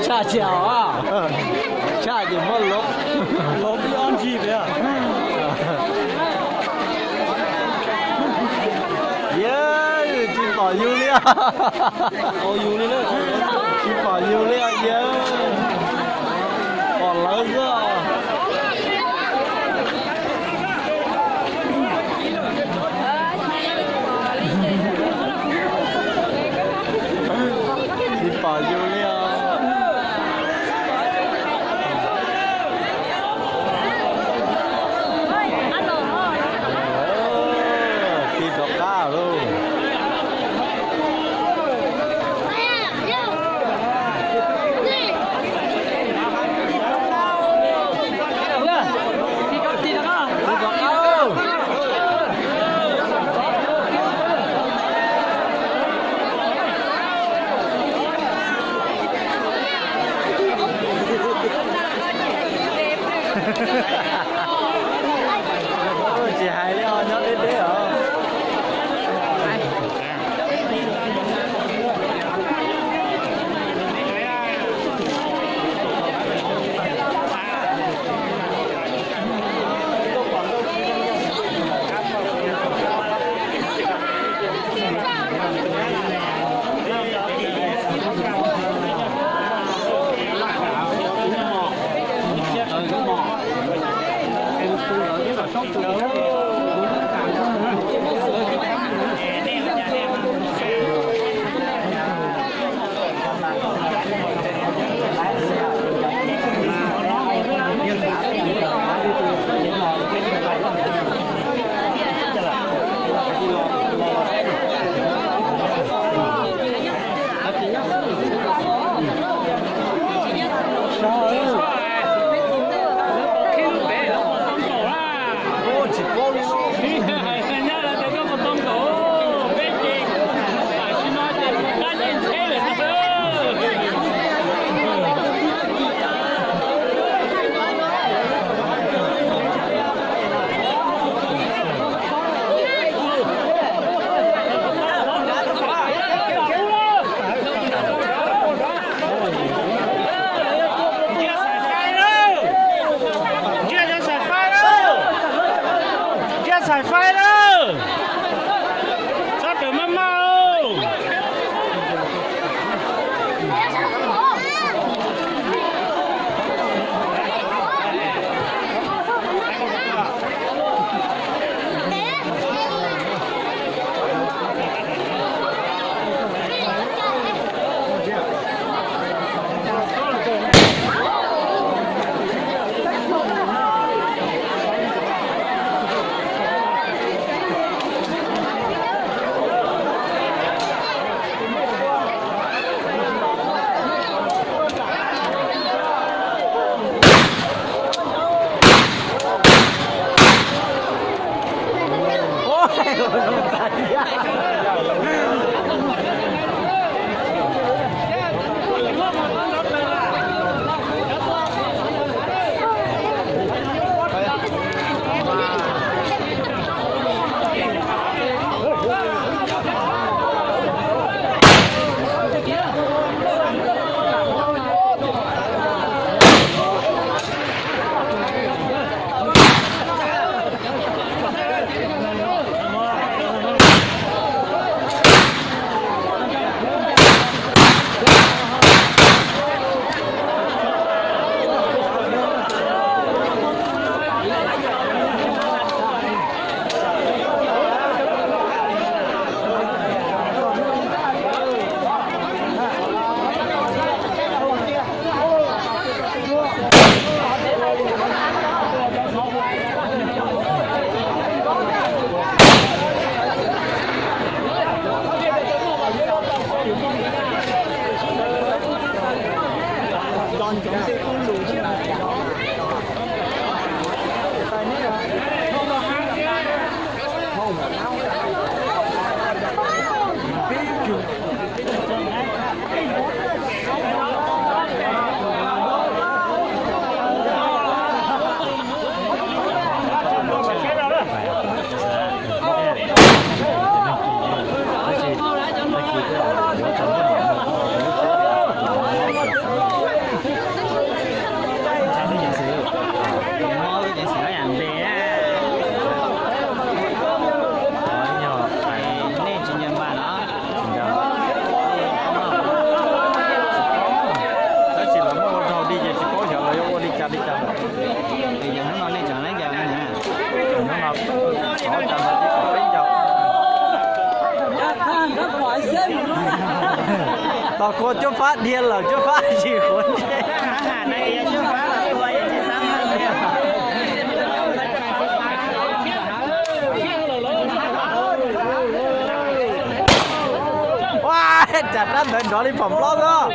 Cha chào à? Cha thì mất lốp. Lốp đi ăn gì vậy à? Yeah, chim bò Julia. Oh Julia, chim bò Julia, yeah. Còn lớn rồi. Chim bò Julia. Chị Hải nhớ đến đấy hả? Sải phai đâu sắp được mắm mau tao có chút phát điên là chút phát gì khốn chứ. Này chưa phá là tôi chỉ sáng wow chặt ra đến đó đi phẩm lo đó.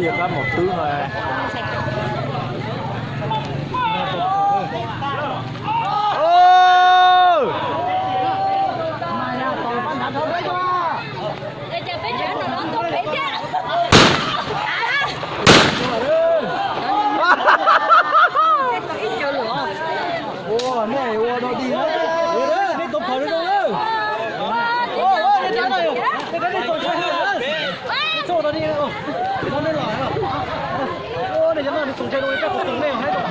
Giờ có một tướng rồi. Wow, này wow nó đi đó. Đi tục khỏi đâu nữa. Đi tới đây. Đi tới đây còn chơi nữa. Chỗ đó đi. Nó lên lại à? Ô, để cho nó đi cùng chơi đôi các cuộc này hết rồi.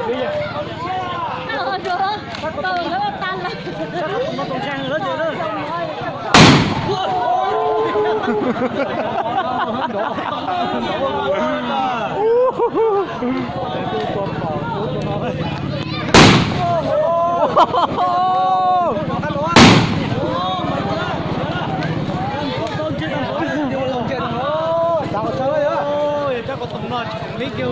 Bây giờ. Rồi rồi. Từ nó tan rồi. Nó còn trang nữa chứ đó. Chắc có tầm nó chẳng lý kêu